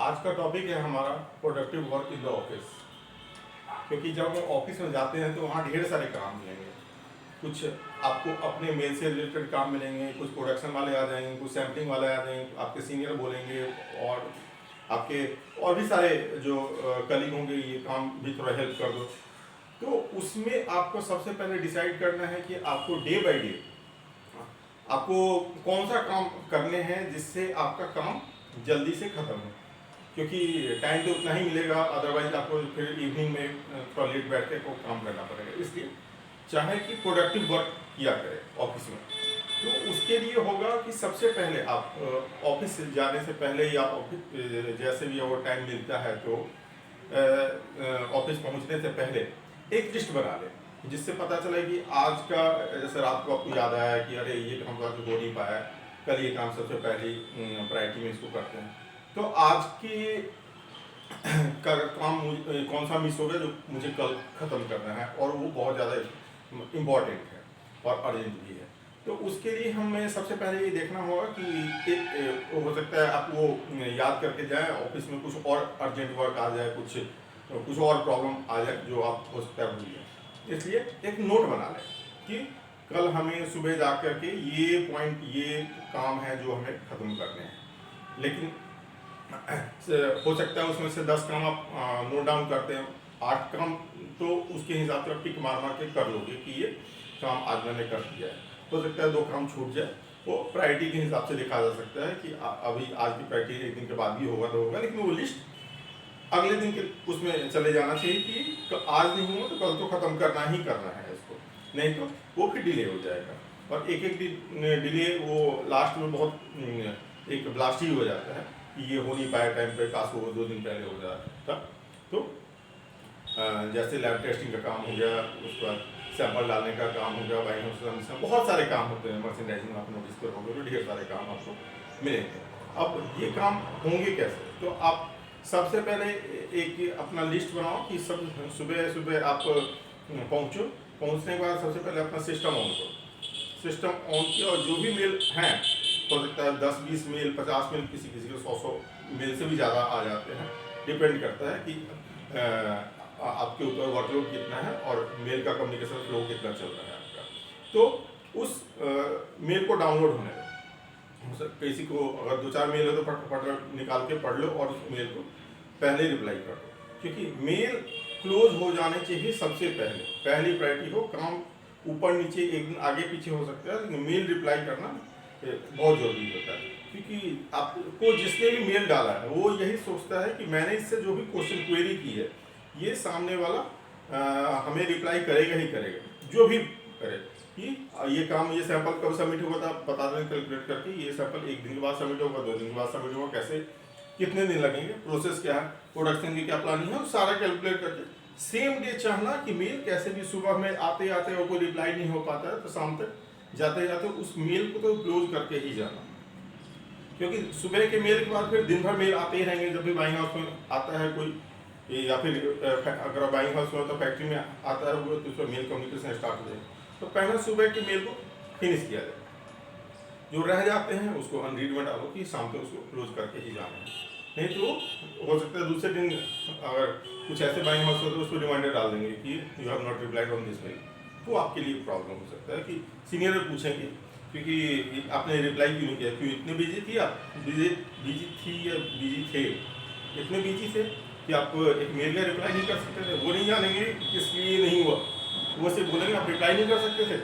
आज का टॉपिक है हमारा productive work in the office. क्योंकि जब हम ऑफिस में जाते हैं तो वहाँ ढेर सारे काम मिलेंगे। कुछ आपको अपने मेल से रिलेटेड काम मिलेंगे, कुछ प्रोडक्शन वाले आ जाएंगे, कुछ सैम्पलिंग वाले आ जाएंगे, आपके सीनियर बोलेंगे और आपके और भी सारे जो कलीग होंगे ये काम भी थोड़ा हेल्प कर दो। तो उसमें आपको सबसे पहले डिसाइड करना है कि आपको डे बाय डे आपको कौन सा काम करने हैं जिससे आपका काम जल्दी से ख़त्म हो। क्योंकि टाइम तो उतना ही मिलेगा, अदरवाइज आपको फिर इवनिंग में थोड़ा लेट बैठ के को काम करना पड़ेगा। इसलिए चाहे कि प्रोडक्टिव वर्क किया करें ऑफिस में, तो उसके लिए होगा कि सबसे पहले आप ऑफिस जाने से पहले या ऑफिस जैसे भी वो टाइम मिलता है तो ऑफिस पहुंचने से पहले एक लिस्ट बना लें, जिससे पता चले कि आज का, जैसे रात को आपको याद आया कि अरे ये काम तो आज हो नहीं पाया, कल ये काम सबसे पहली प्रायोरिटी में इसको करते हैं। तो आज की काम कौन सा मिस हो गया जो मुझे कल ख़त्म करना है और वो बहुत ज़्यादा इम्पॉर्टेंट है और अर्जेंट भी है। तो उसके लिए हमें सबसे पहले ये देखना होगा कि हो सकता है आप वो याद करके जाएं, ऑफिस में कुछ और अर्जेंट वर्क आ जाए, कुछ और प्रॉब्लम आ जाए जो आप हो सकता है भूल जाए। इसलिए एक नोट बना लें कि कल हमें सुबह जा कर के ये पॉइंट, ये काम है जो हमें ख़त्म करने हैं। लेकिन हो सकता है उसमें से 10 काम आप नोट डाउन करते हैं, 8 काम तो उसके हिसाब से आप टिक मार मार के कर लोगे कि ये काम आज मैंने कर दिया है। हो सकता है 2 काम छूट जाए, वो प्रायोरिटी के हिसाब से लिखा जा सकता है कि अभी आज की प्रायोरिटी एक दिन के बाद भी होगा तो होगा, लेकिन वो लिस्ट अगले दिन के उसमें चले जाना चाहिए कि आज नहीं हुआ तो कल तो ख़त्म करना ही करना है इसको, नहीं तो वो फिर डिले हो जाएगा। और एक एक डिले वो लास्ट में बहुत एक ब्लास्ट ही हो जाता है कि ये हो नहीं पाया टाइम पे, काश वो 2 दिन पहले हो जाता। तो जैसे लैब टेस्टिंग का काम हो गया, उसके बाद सैंपल डालने का काम हो गया, बाइंग बहुत सारे काम होते हैं, मर्चेंडाइजिंग आप नोटिस करोगे तो ढेर सारे काम आपको मिलेंगे। अब ये काम होंगे कैसे, तो आप सबसे पहले एक अपना लिस्ट बनाओ कि सब सुबह सुबह आप पहुँचो। पहुँचने के बाद सबसे पहले अपना सिस्टम ऑन करो। सिस्टम ऑन किया और जो भी मेल हैं, हो सकता है 10-20 मेल, 50 मेल, किसी किसी को 100 मेल से भी ज़्यादा आ जाते हैं, डिपेंड करता है कि आपके ऊपर वर्कलोड कितना है और मेल का कम्युनिकेशन फ्लो कितना चल रहा है आपका। तो उस मेल को डाउनलोड होने दो। किसी को अगर 2-4 मेल है तो फटाफट निकाल के पढ़ लो और उस मेल को पहले रिप्लाई कर दो, क्योंकि मेल क्लोज हो जाने चाहिए सबसे पहले, पहली प्रायोरिटी हो। काम ऊपर नीचे एक दिन आगे पीछे हो सकता है, लेकिन मेल रिप्लाई करना बहुत ज़रूरी होता है। क्योंकि आपको जिसने भी मेल डाला है वो यही सोचता है कि मैंने इससे जो भी क्वेश्चन क्वेरी की है ये सामने वाला हमें रिप्लाई करेगा ही करेगा, जो भी करे कि ये काम, ये सैंपल कब सबमिट होगा था बता दें कैलकुलेट करके, ये सैंपल 1 दिन के बाद सबमिट होगा, 2 दिन के बाद सबमिट होगा, कैसे कितने दिन लगेंगे, प्रोसेस क्या है, प्रोडक्शन की क्या प्लानिंग है, सारा कैलकुलेट करके सेम डे चाहना कि मेल कैसे भी सुबह में आते आते और कोई रिप्लाई नहीं हो पाता है तो शाम तक जाते जाते उस मेल को तो क्लोज करके ही जाना। क्योंकि सुबह के मेल के बाद फिर दिन भर मेल आते ही रहेंगे। जब भी बाइंग हाउस में आता है कोई, या फिर अगर बाइंग हाउस में हो तो फैक्ट्री में आता है वो, तो उसमें मेल कम्युनिकेशन स्टार्ट हो जाएगा। तो पहले सुबह के मेल को फिनिश किया जाए, जो रह जाते हैं उसको अनरीड में डालो कि शाम तक उसको क्लोज करके ही जाना है। नहीं तो हो सकता है दूसरे दिन अगर कुछ ऐसे बाइंग हाउस हो तो उसको रिमाइंडर डाल देंगे कि you have not replied on this mail, तो आपके लिए प्रॉब्लम हो सकता है कि सीनियर पूछेंगे क्योंकि आपने रिप्लाई क्यों नहीं किया, क्यों इतने बिजी थी आप, बिजी थी या बिजी थे, इतने बिजी थे कि आप एक मेल का रिप्लाई नहीं कर सकते थे। वो नहीं जानेंगे किस लिए नहीं हुआ, वो सिर्फ बोलेंगे आप रिप्लाई नहीं कर सकते थे।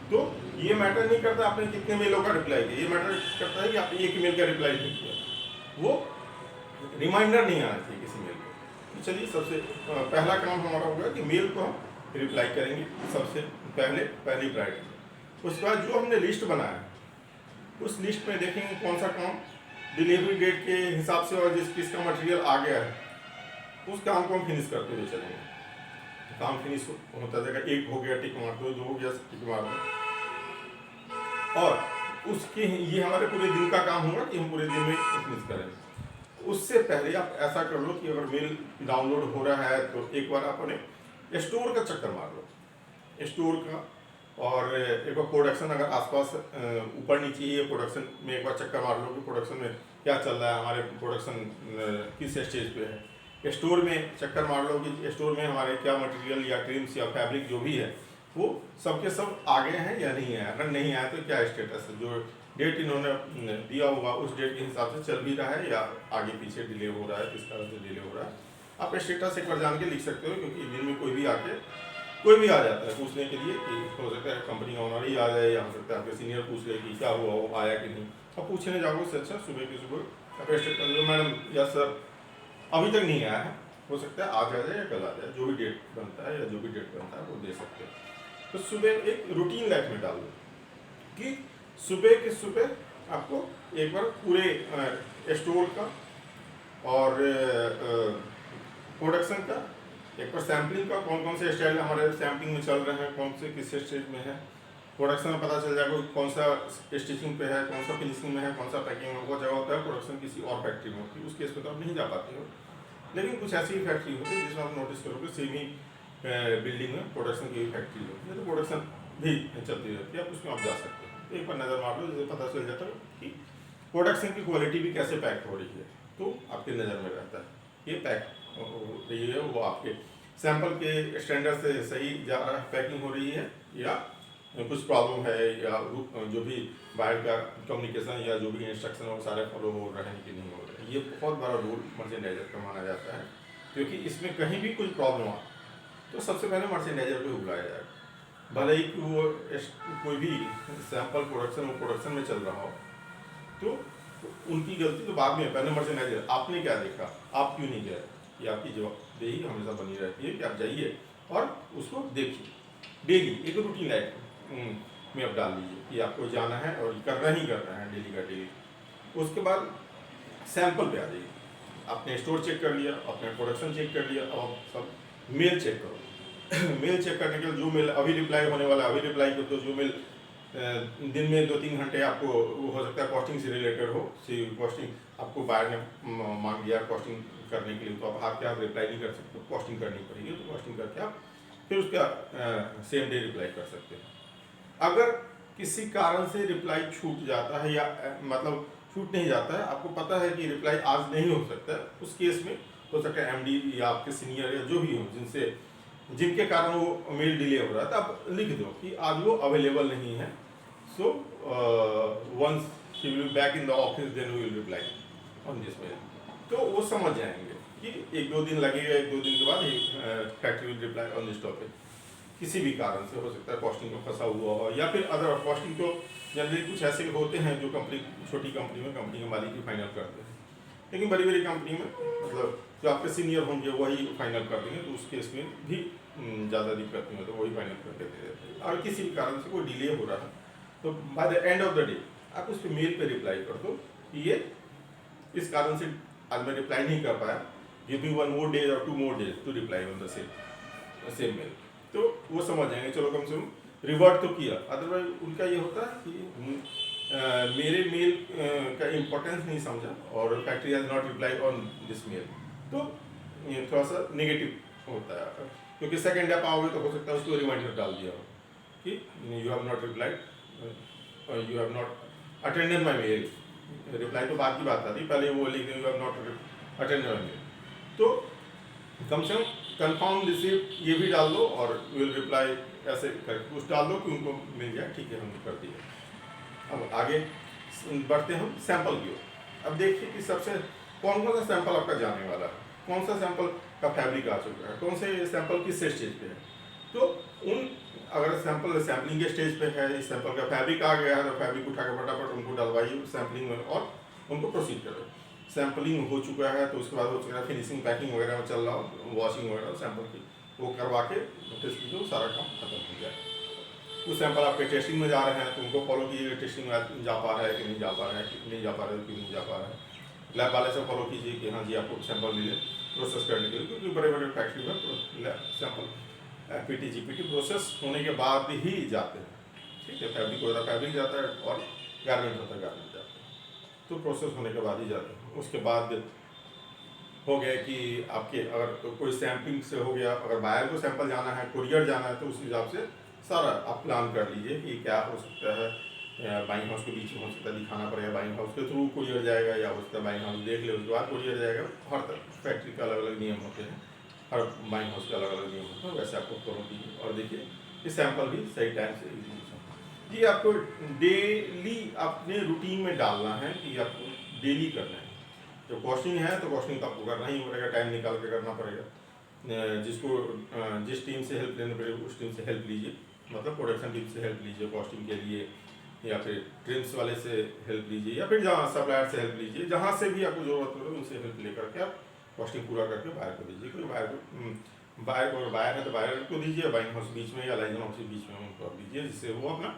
तो ये मैटर नहीं करता आपने कितने मेलों का रिप्लाई किया, ये मैटर करता है कि आपने एक मेल का रिप्लाई नहीं किया, वो रिमाइंडर नहीं आना चाहिए किसी मेल को। तो चलिए सबसे पहला काम हमारा होगा कि मेल को हम रिप्लाई करेंगे सबसे पहले, पहली प्रायोरिटी। उसके बाद जो हमने लिस्ट बनाया उस लिस्ट में देखेंगे कौन सा काम डिलीवरी डेट के हिसाब से और किसका मटेरियल आ गया है उस काम को हम फिनिश करते हुए चलेंगे। काम फिनिश होता जाएगा, 1 हो गया टिक मार दो, 2 हो गया टिक मार दो, और उसके ये हमारे पूरे दिन का काम होगा कि हम पूरे दिन में फिनिश करेंगे। उससे पहले आप ऐसा कर लो कि अगर मेल डाउनलोड हो रहा है तो एक बार अपने स्टोर का चक्कर मार लो, स्टोर का, और एक बार प्रोडक्शन अगर आसपास ऊपर नीचे ही है प्रोडक्शन में एक बार चक्कर मार लो कि प्रोडक्शन में क्या चल रहा है, हमारे प्रोडक्शन किस स्टेज पे है। स्टोर में चक्कर मार लो कि स्टोर में हमारे क्या मटेरियल या ट्रिम्स या फैब्रिक जो भी है वो सबके सब आगे हैं या नहीं है, अगर नहीं आया तो क्या स्टेटस है, जो डेट इन्होंने दिया होगा उस डेट के हिसाब से चल भी रहा है या आगे पीछे डिले हो रहा है, किस तरह से डिले हो रहा है। आप स्टेटस एक बार जान के लिख सकते हो, क्योंकि दिन में कोई भी आ जाता है पूछने के लिए कि हो सकता है कंपनी का ओनर ही आ जाए या हो सकता है आपके सीनियर पूछ ले कि क्या हुआ, वो आया कि नहीं। अब पूछने जाओगे उससे अच्छा सुबह की सुबह आप स्टेटस दो, मैडम या सर अभी तक नहीं आया है, हो सकता है आज आ जाए या कल आ जाए, जो भी डेट बनता है या जो भी डेट बनता है वो दे सकते हैं। तो सुबह एक रूटीन लाइफ में डाल दो कि सुबह के सुबह आपको एक बार पूरे स्टोर का और प्रोडक्शन का एक बार सैम्पलिंग का, कौन कौन से स्टाइल हमारे सैम्पलिंग में चल रहे हैं, कौन से किस स्टेज में है, प्रोडक्शन में पता चल जाएगा कौन सा स्टिचिंग पे है, कौन सा फिनिशिंग में है, कौन सा पैकिंग में। वो जगह होता है प्रोडक्शन किसी और फैक्ट्री में होती है, उस केस में तो आप नहीं जा पाते हो, लेकिन कुछ ऐसी फैक्ट्री होती है जिसमें आप नोटिस करोगे सेम ही बिल्डिंग में प्रोडक्शन की फैक्ट्री होती है, तो प्रोडक्शन भी चलती रहती है, आप उसमें आप जा सकते हो। एक बार नज़र मार लो, जिससे पता चल जाता है कि प्रोडक्शन की क्वालिटी भी कैसे पैक हो रही है, तो आपकी नज़र में रहता है ये पैक रही है वो आपके सैंपल के स्टैंडर्ड से सही जा रहा है, पैकिंग हो रही है या कुछ प्रॉब्लम है, या जो भी बाहर का कम्युनिकेशन या जो भी इंस्ट्रक्शन वो सारे फॉलो हो रहे हैं कि नहीं हो रहे हैं। ये बहुत बड़ा रूल मर्चेंडाइजर का माना जाता है, क्योंकि इसमें कहीं भी कुछ प्रॉब्लम आ तो सबसे पहले मर्चेंडाइजर को बुलाया जाएगा। भले ही वो कोई भी सैंपल प्रोडक्शन में चल रहा हो तो उनकी गलती तो बाद में, पहले मर्चेंडाइजर आपने क्या देखा, आप क्यों नहीं गए, ये आपकी जवाबदेही हमेशा बनी रहती है कि आप जाइए और उसको देखिए। डेली एक रूटीन लाइफ में आप डाल लीजिए कि आपको जाना है और करना है डेली का डेली। उसके बाद सैंपल पे आ जाइए, आपने स्टोर चेक कर लिया, आपने प्रोडक्शन चेक कर लिया, अब आप सब मेल चेक करो। मेल चेक करने के लिए जो मेल अभी रिप्लाई होने वाला अभी रिप्लाई कर दो, जो मेल दिन में 2-3 घंटे आपको हो सकता है कॉस्टिंग से रिलेटेड हो, कॉस्टिंग आपको बायर ने मांग दिया कॉस्टिंग करने के लिए, तो आप हाथ के हाथ रिप्लाई नहीं कर सकते, कॉस्टिंग करनी पड़ेगी, तो कॉस्टिंग करके आप फिर उसका सेम डे रिप्लाई कर सकते हैं। अगर किसी कारण से रिप्लाई छूट जाता है या मतलब छूट नहीं जाता है, आपको पता है कि रिप्लाई आज नहीं हो सकता है, उस केस में हो सकता है एमडी या आपके सीनियर या जो भी हो जिनके कारण वो मेल डिले हो रहा है, तो आप लिख दो कि आज वो अवेलेबल नहीं है, so once she will be back in the office then we will reply on this mail. तो वो समझ जाएंगे कि 1-2 दिन लगेगा, 1-2 दिन के बाद factory will reply on this topic. किसी भी कारण से हो सकता है कॉस्टिंग में फंसा हुआ हो, या फिर अदर कॉस्टिंग तो जनरली कुछ ऐसे होते हैं जो छोटी कंपनी में कंपनी के मालिक ही फाइनल करते हैं, लेकिन बड़ी बड़ी कंपनी में मतलब जो आपके सीनियर होंगे वही फाइनल कर देंगे, तो उस केस में भी ज़्यादा दिक्कत नहीं होती, वही फाइनल करके दे देते हैं। और किसी भी कारण से कोई डिले हो रहा है तो by the end of the day आप उस पर मेल पे रिप्लाई कर दो कि ये इस कारण से आज मैं रिप्लाई नहीं कर पाया, give me 1 more day or 2 more days to reply on the same mail. तो वो समझ जाएंगे, चलो कम से कम रिवर्ट तो किया। अदरवाइज उनका ये होता है कि मेरे मेल का इम्पोर्टेंस नहीं समझा और factory has not reply on this mail, तो ये थोड़ा सा नेगेटिव होता है, क्योंकि सेकेंड आप आओगे तो हो सकता है उसको रिमाइंडर डाल दिया हो कि you have not replied, you have not attended my mail. Reply तो बाद की बात आती, पहले वो लिख दें you have not attended my mail, तो कम से कम कंफर्म रिसीव ये भी डाल दो और विल रिप्लाई ऐसे करके कुछ डाल दो कि उनको मिल जाए, ठीक है हमने कर दिया। अब आगे बढ़ते हम सैंपल की ओर। अब देखिए कि सबसे कौन कौन सा सैंपल आपका जाने वाला है, कौन सा सैंपल का फैब्रिक आ चुका है, कौन से सैंपल किस स्टेज पे है। तो उन अगर सैंपल सैम्पलिंग के स्टेज पे है, इस सैंपल का फैब्रिक आ गया है तो फैब्रिक उठा के फटाफट उनको डलवाइए सैम्पलिंग में और उनको प्रोसीड करो। सैम्पलिंग हो चुका है तो उसके बाद हो चुका है फिनिशिंग पैकिंग वगैरह चल रहा हो, वॉशिंग वगैरह सैंपल की वो करवा के टेस्टिंग को सारा काम खत्म हो जाए। कुछ सैंपल आपके टेस्टिंग में जा रहे हैं तो उनको फॉलो कीजिए, टेस्टिंग में जा पा रहा है कि नहीं जा पा रहा है, कि नहीं जा पा रहा है कि नहीं जा पा रहा है। लैब वाले से फॉलो कीजिए कि हाँ जी आपको सैंपल मिले प्रोसेस करने के लिए, क्योंकि बड़े बड़े फैक्ट्री में सैंपल पीटी जीपीटी प्रोसेस होने के बाद ही जाते हैं, ठीक है। फैब्रिक होता है फैब्रिक जाता है और गारमेंट होता है गारमेंट जाता है, तो प्रोसेस होने के बाद ही जाते हैं। उसके बाद हो गया कि आपके अगर तो कोई सैम्पलिंग से हो गया, अगर बायर को सैंपल जाना है, कुरियर जाना है, तो उस हिसाब से सारा आप प्लान कर लीजिए कि क्या हो सकता है बाइंग हाउस के बीच में हो सकता है दिखाना पड़ेगा, बाइंग हाउस के थ्रू कुरियर जाएगा, या हो सकता है बाइंग हाउस देख ले उसके बाद कुरियर जाएगा। हर फैक्ट्री का अलग अलग नियम होते हैं, हर बाइंग हाउस के अलग अलग नियम होते हैं, वैसे आपको फॉलो कीजिए। और देखिए ये सैंपल भी सही टाइम से ये आपको डेली अपने रूटीन में डालना है कि आपको डेली करना है। जो कॉस्टिंग है तो कॉस्टिंग तो आपको करना ही पड़ेगा, टाइम निकाल के करना पड़ेगा। जिसको जिस टीम से हेल्प लेना पड़ेगा उस टीम से हेल्प लीजिए, मतलब प्रोडक्शन टीम से हेल्प लीजिए कॉस्टिंग के लिए, या फिर ट्रिम्स वाले से हेल्प लीजिए, या फिर जहाँ सप्लायर से हेल्प लीजिए, जहाँ से भी आपको ज़रूरत हो उनसे हेल्प लेकर के आप कॉस्टिंग पूरा करके बायर को दीजिए। क्योंकि बायर है तो बायर को दीजिए, बाइंग हाउस बीच में या लाइजन हाउस के बीच में उनको आप दीजिए, जिससे वो अपना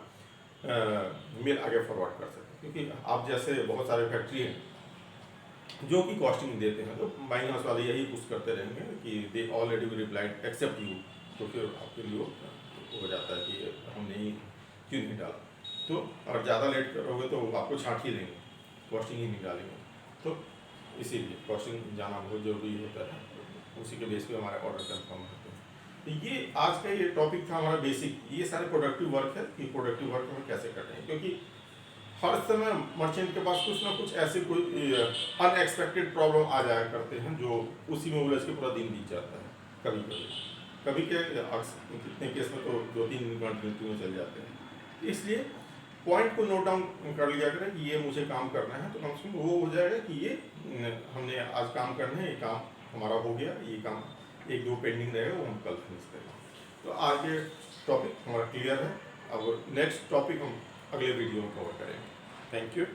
मेल आगे फॉरवर्ड कर सकें। क्योंकि आप जैसे बहुत सारे फैक्ट्री हैं जो कि कॉस्टिंग देते हैं, तो बाइंग हाउस वाले यही पुश करते रहेंगे कि दे ऑलरेडी भी रिप्लाइड एक्सेप्ट यू, तो फिर आपके लिए हो जाता है कि हमने ही क्यों नहीं डाला। तो और ज़्यादा लेट करोगे तो आपको छाँट ही देंगे, कॉस्टिंग ही नहीं डालेंगे। तो इसीलिए कॉस्टिंग जाना बहुत ज़रूरी होता है, उसी के बेस पे हमारे ऑर्डर कंफर्म होते हैं। तो ये आज का ये टॉपिक था हमारा बेसिक, ये सारे प्रोडक्टिव वर्क है कि प्रोडक्टिव वर्क हम कैसे करते हैं। क्योंकि हर समय मर्चेंट के पास कुछ ना कुछ ऐसे कोई अनएक्सपेक्टेड प्रॉब्लम आ जाया करते हैं, जो उसी में उलझ के पूरा दिन बीत जाता है। कभी कभी क्या कितने केस में तो 2-3 दिन कंटिन्यू चल जाते हैं। इसलिए पॉइंट को नोट डाउन कर लिया करें कि ये मुझे काम करना है, तो कम से कम वो हो जाएगा कि ये हमने आज काम करना है, ये काम हमारा हो गया, ये काम 1-2 पेंडिंग रहेगा वो हम कल फिनिश करेंगे। तो आज के टॉपिक हमारा क्लियर है। अब नेक्स्ट टॉपिक हम अगले वीडियो में कवर करेंगे। Thank you.